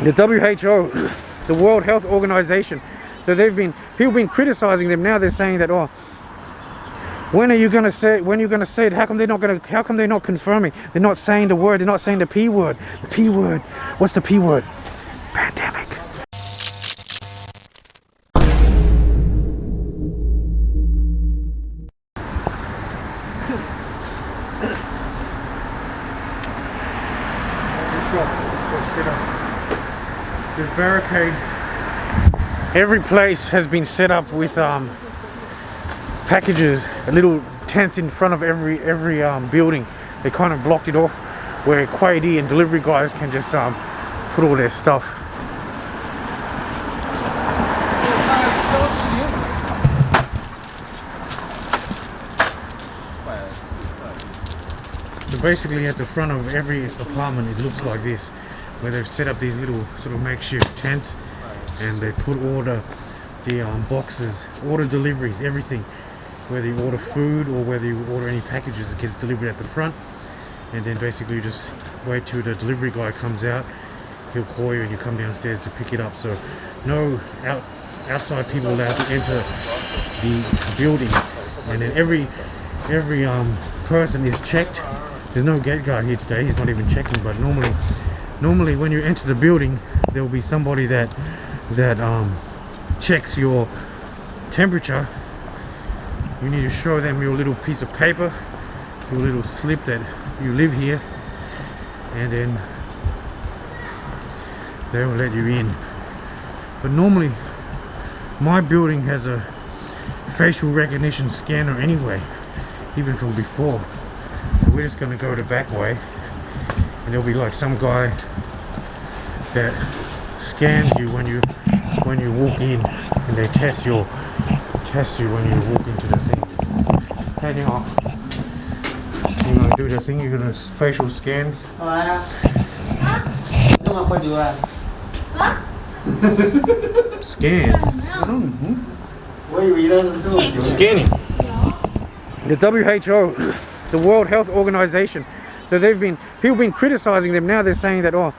The WHO, the World Health Organization. So people been criticizing them. Now they're saying that, oh, when are you gonna say it? How come they're not confirming? They're not saying the word, they're not saying the P word. The P word. What's the P word? Pandemic. There's barricades. Every place has been set up with packages, little tents in front of every building. They kind of blocked it off where Quaidi and delivery guys can just put all their stuff. So basically at the front of every apartment it looks like this, where they've set up these little sort of makeshift tents, and they put all the boxes, order deliveries, everything, whether you order food or whether you order any packages, it gets delivered at the front, and then basically you just wait till the delivery guy comes out. He'll call you and you come downstairs to pick it up. So no outside people allowed to enter the building, and then every person is checked. There's no gate guard here today, he's not even checking, but normally when you enter the building there will be somebody that checks your temperature. You need to show them your little piece of paper, your little slip that you live here, and then they will let you in. But normally my building has a facial recognition scanner anyway, even from before. So we're just going to go the back way, and there'll be like some guy that scans you when you walk in, and they test you when you walk into the thing. Hey, you're gonna do the thing. You're gonna facial scan. Scans. Scanning. The WHO, the World Health Organization. So people been criticizing them. Now they're saying that, oh,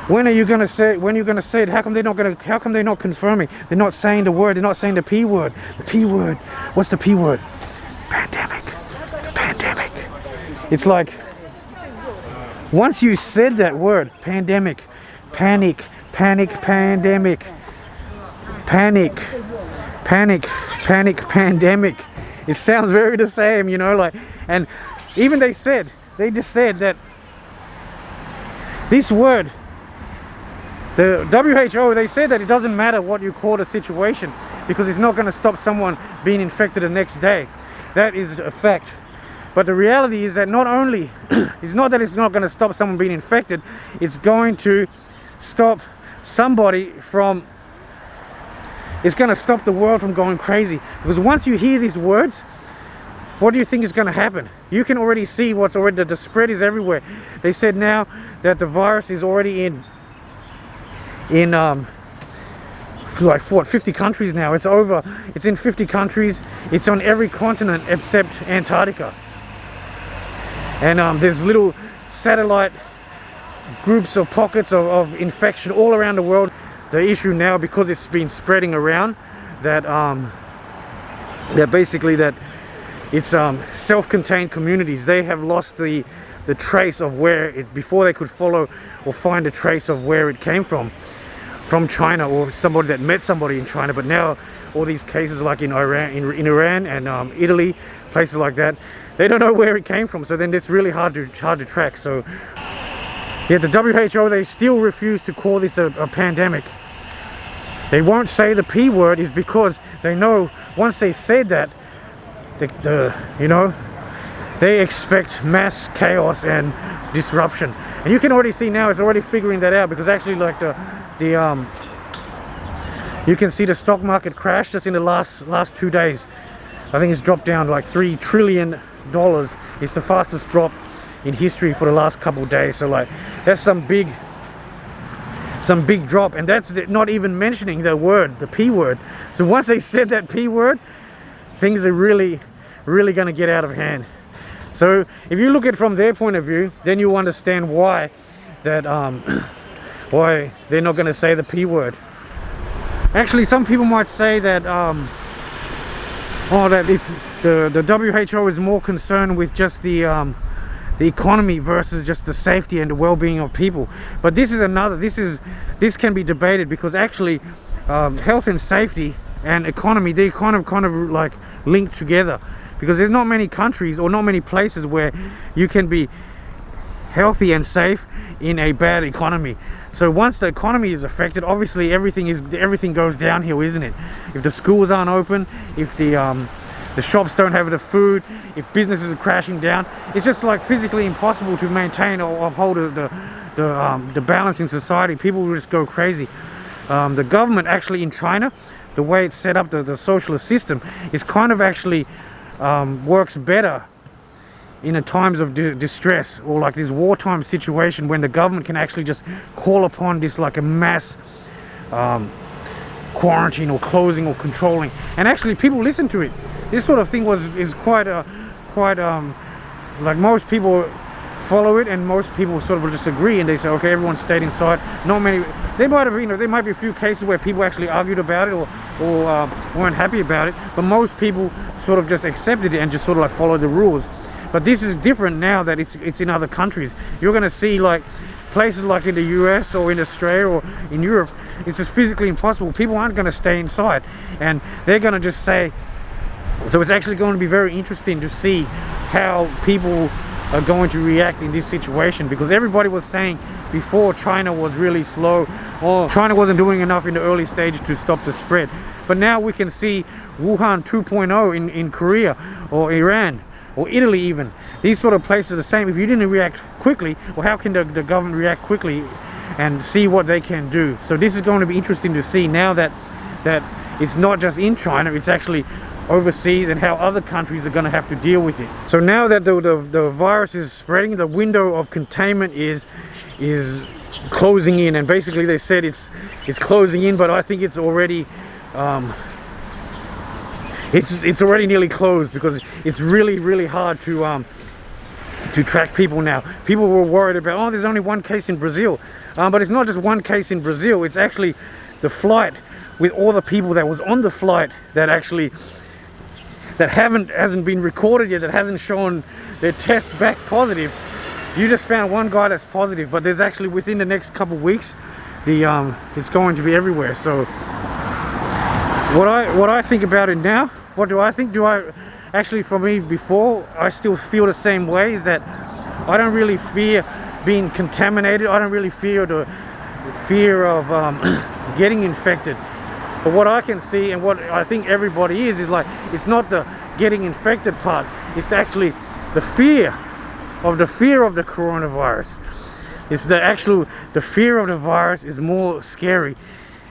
when are you gonna say it? How come they're not confirming? They're not saying the word, they're not saying the P word. The P word. What's the P word? Pandemic. Pandemic. It's like once you said that word, pandemic, panic, pandemic, panic, pandemic. It sounds very the same, you know, like, and even they just said that this word, the WHO, they said that it doesn't matter what you call the situation because it's not going to stop someone being infected the next day. That is a fact. But the reality is that not only, it's not that it's not going to stop someone being infected, it's going to stop somebody from, it's going to stop the world from going crazy. Because once you hear these words, what do you think is going to happen? You can already see the spread is everywhere. They said now that the virus is already in like 50 countries now. It's in 50 countries. It's on every continent except Antarctica. And there's little satellite groups of pockets of infection all around the world. The issue now, because it's been spreading around, that basically that it's self-contained communities. They have lost the trace of where it, before they could follow or find a trace of where it came from China, or somebody that met somebody in China. But now all these cases, like in Iran and Italy, places like that, they don't know where it came from. So then it's really hard to track. So yeah, the WHO, they still refuse to call this a pandemic. They won't say the P word is because they know once they said that, they expect mass chaos and disruption. And you can already see now it's already figuring that out, because actually like you can see the stock market crash just in the last 2 days. I think it's dropped down like $3 trillion. It's the fastest drop in history for the last couple of days. So like that's some big drop, and that's not even mentioning the word, the P word. So once they said that P word, things are really going to get out of hand. So if you look at it from their point of view, then you understand why that why they're not going to say the P word. Actually, some people might say that that if the WHO is more concerned with just the economy versus just the safety and the well-being of people. But this can be debated, because actually health and safety and economy, they kind of like linked together, because there's not many countries or not many places where you can be healthy and safe in a bad economy. So once the economy is affected, obviously everything goes downhill, isn't it? If the schools aren't open, if the shops don't have the food, if businesses are crashing down, it's just like physically impossible to maintain or uphold the balance in society. People will just go crazy. The government actually in China, the way it's set up, the socialist system, is kind of actually works better in a times of distress, or like this wartime situation, when the government can actually just call upon this like a mass quarantine or closing or controlling, and actually people listen to it. This sort of thing is quite like most people follow it, and most people sort of just agree, and they say, okay, everyone stayed inside. Not many. There might be a few cases where people actually argued about it or weren't happy about it, but most people sort of just accepted it and just sort of like followed the rules. But this is different now that it's in other countries. You're going to see like places like in the US or in Australia or in Europe, it's just physically impossible. People aren't going to stay inside, and they're going to just say. So it's actually going to be very interesting to see how people are going to react in this situation, because everybody was saying before China was really slow, or China wasn't doing enough in the early stage to stop the spread. But now we can see Wuhan 2.0 in Korea or Iran or Italy even. These sort of places are the same. If you didn't react quickly, well, how can the government react quickly and see what they can do? So this is going to be interesting to see now that it's not just in China, it's actually overseas, and how other countries are going to have to deal with it. So now that the virus is spreading, the window of containment is closing in, and basically they said it's closing in, but I think it's already it's already nearly closed, because it's really hard to track people now. People were worried about, oh, there's only one case in Brazil, but it's not just one case in Brazil. It's actually the flight with all the people that was on the flight that hasn't been recorded yet, that hasn't shown their test back positive. You just found one guy that's positive, but there's actually within the next couple of weeks, it's going to be everywhere. So what I think about it now, what do I think? Actually, for me, before, I still feel the same way, is that I don't really fear being contaminated. I don't really fear the fear of getting infected. But what I can see, and what I think everybody is like, it's not the getting infected part, it's actually the fear of the coronavirus. It's the fear of the virus is more scary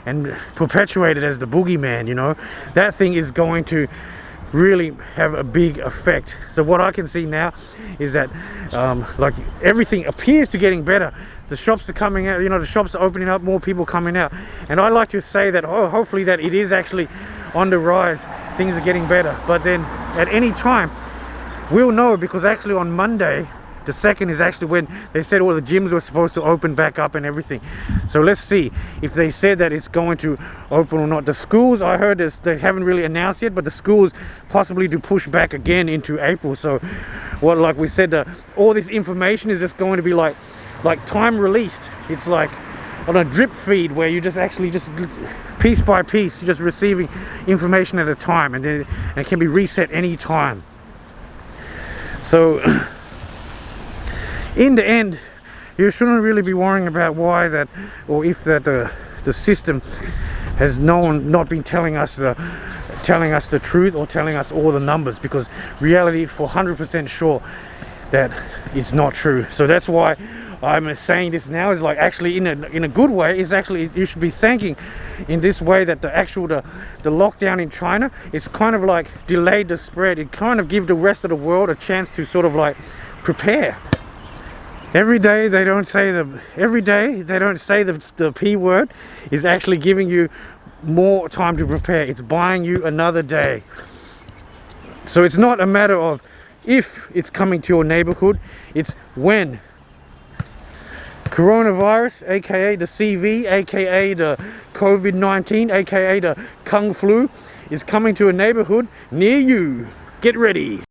and perpetuated as the boogeyman, you know. That thing is going to really have a big effect. So what I can see now is that like everything appears to getting better. The shops are coming out, you know, the shops are opening up, more people coming out, and I like to say that hopefully that it is actually on the rise, things are getting better. But then at any time we'll know, because actually on Monday the 2nd is actually when they said all the gyms were supposed to open back up and everything. So let's see if they said that it's going to open or not. The schools, I heard they haven't really announced yet, but the schools possibly do push back again into April. So what, like we said, all this information is just going to be like time released. It's like on a drip feed, where you just piece by piece, you're just receiving information at a time, and then it can be reset any time. So in the end, you shouldn't really be worrying about why that, or if that the system has not been telling us the truth, or telling us all the numbers, because reality, for 100% sure that it's not true. So that's why I'm saying this now, is like actually in a good way, is actually you should be thanking in this way that the lockdown in China, it's kind of like delayed the spread. It kind of give the rest of the world a chance to sort of like prepare. Every day they don't say the P word, is actually giving you more time to prepare. It's buying you another day. So it's not a matter of if it's coming to your neighborhood, it's when. Coronavirus, aka the CV, aka the COVID-19, aka the Kung Flu, is coming to a neighborhood near you. Get ready.